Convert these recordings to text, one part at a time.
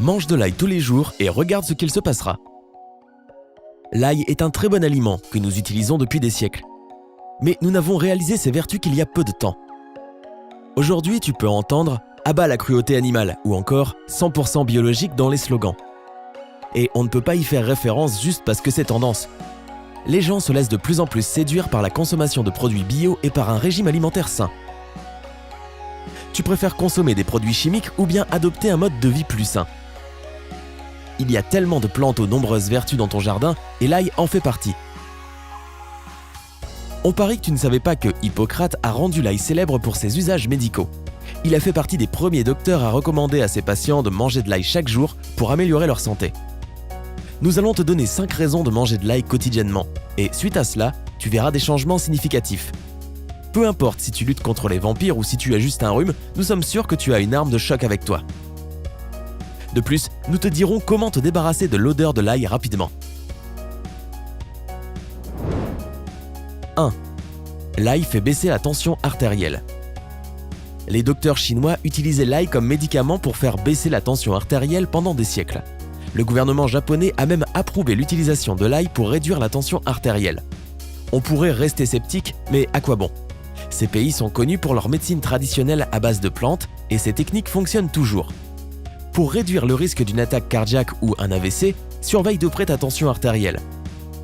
Mange de l'ail tous les jours et regarde ce qu'il se passera. L'ail est un très bon aliment que nous utilisons depuis des siècles. Mais nous n'avons réalisé ses vertus qu'il y a peu de temps. Aujourd'hui, tu peux entendre « abat la cruauté animale » ou encore « 100% biologique » dans les slogans. Et on ne peut pas y faire référence juste parce que c'est tendance. Les gens se laissent de plus en plus séduire par la consommation de produits bio et par un régime alimentaire sain. Tu préfères consommer des produits chimiques ou bien adopter un mode de vie plus sain? Il y a tellement de plantes aux nombreuses vertus dans ton jardin et l'ail en fait partie. On parie que tu ne savais pas que Hippocrate a rendu l'ail célèbre pour ses usages médicaux. Il a fait partie des premiers docteurs à recommander à ses patients de manger de l'ail chaque jour pour améliorer leur santé. Nous allons te donner 5 raisons de manger de l'ail quotidiennement et suite à cela, tu verras des changements significatifs. Peu importe si tu luttes contre les vampires ou si tu as juste un rhume, nous sommes sûrs que tu as une arme de choc avec toi. De plus, nous te dirons comment te débarrasser de l'odeur de l'ail rapidement. 1. L'ail fait baisser la tension artérielle. Les docteurs chinois utilisaient l'ail comme médicament pour faire baisser la tension artérielle pendant des siècles. Le gouvernement japonais a même approuvé l'utilisation de l'ail pour réduire la tension artérielle. On pourrait rester sceptique, mais à quoi bon? Ces pays sont connus pour leur médecine traditionnelle à base de plantes et ces techniques fonctionnent toujours. Pour réduire le risque d'une attaque cardiaque ou un AVC, surveille de près ta tension artérielle.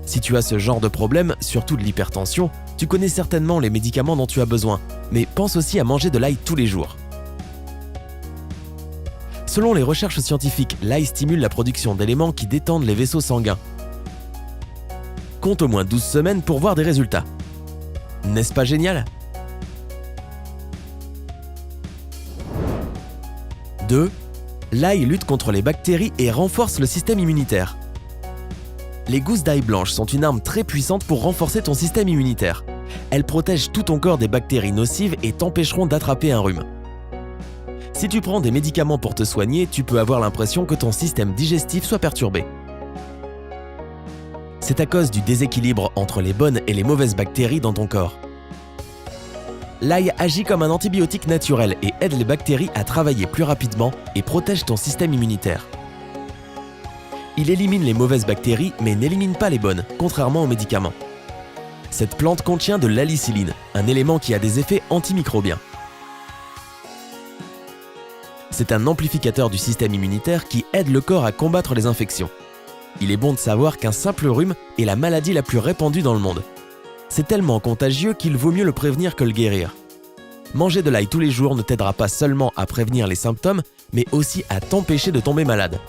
Si tu as ce genre de problème, surtout de l'hypertension, tu connais certainement les médicaments dont tu as besoin, mais pense aussi à manger de l'ail tous les jours. Selon les recherches scientifiques, l'ail stimule la production d'éléments qui détendent les vaisseaux sanguins. Compte au moins 12 semaines pour voir des résultats. N'est-ce pas génial? 2. L'ail lutte contre les bactéries et renforce le système immunitaire. Les gousses d'ail blanches sont une arme très puissante pour renforcer ton système immunitaire. Elles protègent tout ton corps des bactéries nocives et t'empêcheront d'attraper un rhume. Si tu prends des médicaments pour te soigner, tu peux avoir l'impression que ton système digestif soit perturbé. C'est à cause du déséquilibre entre les bonnes et les mauvaises bactéries dans ton corps. L'ail agit comme un antibiotique naturel et aide les bactéries à travailler plus rapidement et protège ton système immunitaire. Il élimine les mauvaises bactéries mais n'élimine pas les bonnes, contrairement aux médicaments. Cette plante contient de l'allicilline, un élément qui a des effets antimicrobiens. C'est un amplificateur du système immunitaire qui aide le corps à combattre les infections. Il est bon de savoir qu'un simple rhume est la maladie la plus répandue dans le monde. C'est tellement contagieux qu'il vaut mieux le prévenir que le guérir. Manger de l'ail tous les jours ne t'aidera pas seulement à prévenir les symptômes, mais aussi à t'empêcher de tomber malade.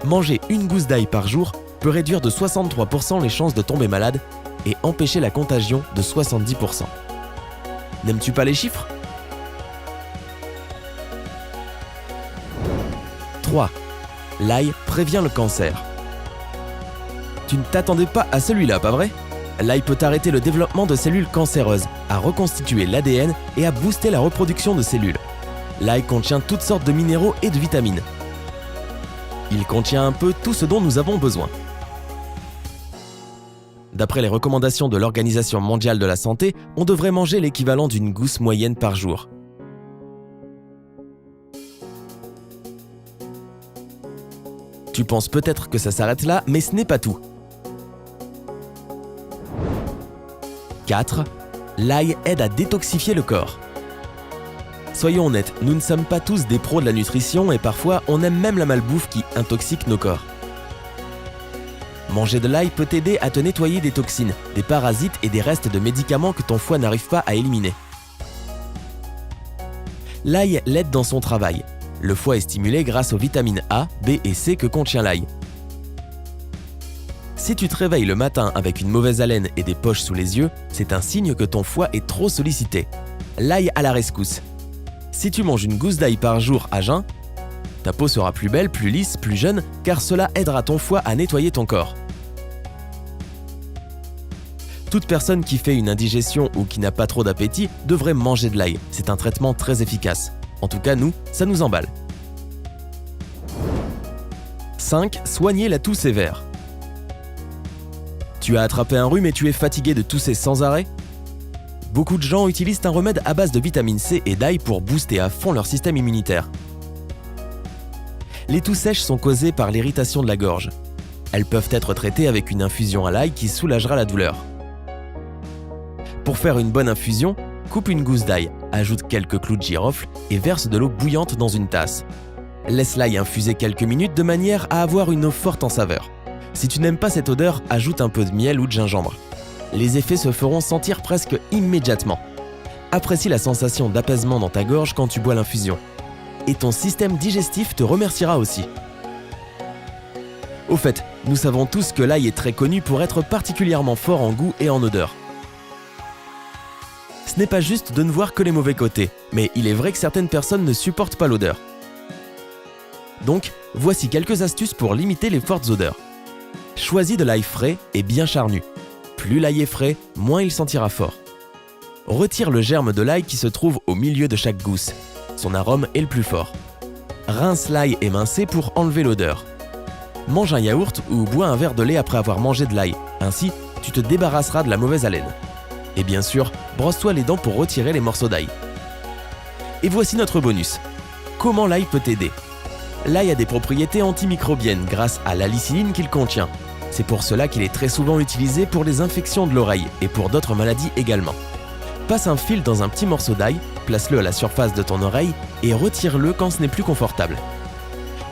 Manger une gousse d'ail par jour peut réduire de 63% les chances de tomber malade et empêcher la contagion de 70%. N'aimes-tu pas les chiffres? 3. L'ail prévient le cancer. Tu ne t'attendais pas à celui-là, pas vrai? L'ail peut arrêter le développement de cellules cancéreuses, à reconstituer l'ADN et à booster la reproduction de cellules. L'ail contient toutes sortes de minéraux et de vitamines. Il contient un peu tout ce dont nous avons besoin. D'après les recommandations de l'Organisation mondiale de la santé, on devrait manger l'équivalent d'une gousse moyenne par jour. Tu penses peut-être que ça s'arrête là, mais ce n'est pas tout. 4. L'ail aide à détoxifier le corps. Soyons honnêtes, nous ne sommes pas tous des pros de la nutrition et parfois on aime même la malbouffe qui intoxique nos corps. Manger de l'ail peut t'aider à te nettoyer des toxines, des parasites et des restes de médicaments que ton foie n'arrive pas à éliminer. L'ail l'aide dans son travail. Le foie est stimulé grâce aux vitamines A, B et C que contient l'ail. Si tu te réveilles le matin avec une mauvaise haleine et des poches sous les yeux, c'est un signe que ton foie est trop sollicité. L'ail à la rescousse. Si tu manges une gousse d'ail par jour à jeun, ta peau sera plus belle, plus lisse, plus jeune, car cela aidera ton foie à nettoyer ton corps. Toute personne qui fait une indigestion ou qui n'a pas trop d'appétit devrait manger de l'ail. C'est un traitement très efficace. En tout cas, nous, ça nous emballe. 5. Soigner la toux sévère. Tu as attrapé un rhume et tu es fatigué de tousser sans arrêt? Beaucoup de gens utilisent un remède à base de vitamine C et d'ail pour booster à fond leur système immunitaire. Les toux sèches sont causées par l'irritation de la gorge. Elles peuvent être traitées avec une infusion à l'ail qui soulagera la douleur. Pour faire une bonne infusion, coupe une gousse d'ail, ajoute quelques clous de girofle et verse de l'eau bouillante dans une tasse. Laisse l'ail infuser quelques minutes de manière à avoir une eau forte en saveur. Si tu n'aimes pas cette odeur, ajoute un peu de miel ou de gingembre. Les effets se feront sentir presque immédiatement. Apprécie la sensation d'apaisement dans ta gorge quand tu bois l'infusion. Et ton système digestif te remerciera aussi. Au fait, nous savons tous que l'ail est très connu pour être particulièrement fort en goût et en odeur. Ce n'est pas juste de ne voir que les mauvais côtés, mais il est vrai que certaines personnes ne supportent pas l'odeur. Donc, voici quelques astuces pour limiter les fortes odeurs. Choisis de l'ail frais et bien charnu. Plus l'ail est frais, moins il sentira fort. Retire le germe de l'ail qui se trouve au milieu de chaque gousse. Son arôme est le plus fort. Rince l'ail émincé pour enlever l'odeur. Mange un yaourt ou bois un verre de lait après avoir mangé de l'ail. Ainsi, tu te débarrasseras de la mauvaise haleine. Et bien sûr, brosse-toi les dents pour retirer les morceaux d'ail. Et voici notre bonus. Comment l'ail peut t'aider ? L'ail a des propriétés antimicrobiennes grâce à l'alicilline qu'il contient. C'est pour cela qu'il est très souvent utilisé pour les infections de l'oreille et pour d'autres maladies également. Passe un fil dans un petit morceau d'ail, place-le à la surface de ton oreille et retire-le quand ce n'est plus confortable.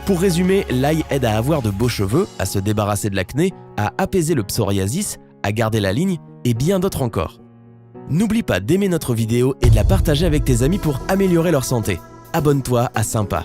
Pour résumer, l'ail aide à avoir de beaux cheveux, à se débarrasser de l'acné, à apaiser le psoriasis, à garder la ligne et bien d'autres encore. N'oublie pas d'aimer notre vidéo et de la partager avec tes amis pour améliorer leur santé. Abonne-toi à Sympa.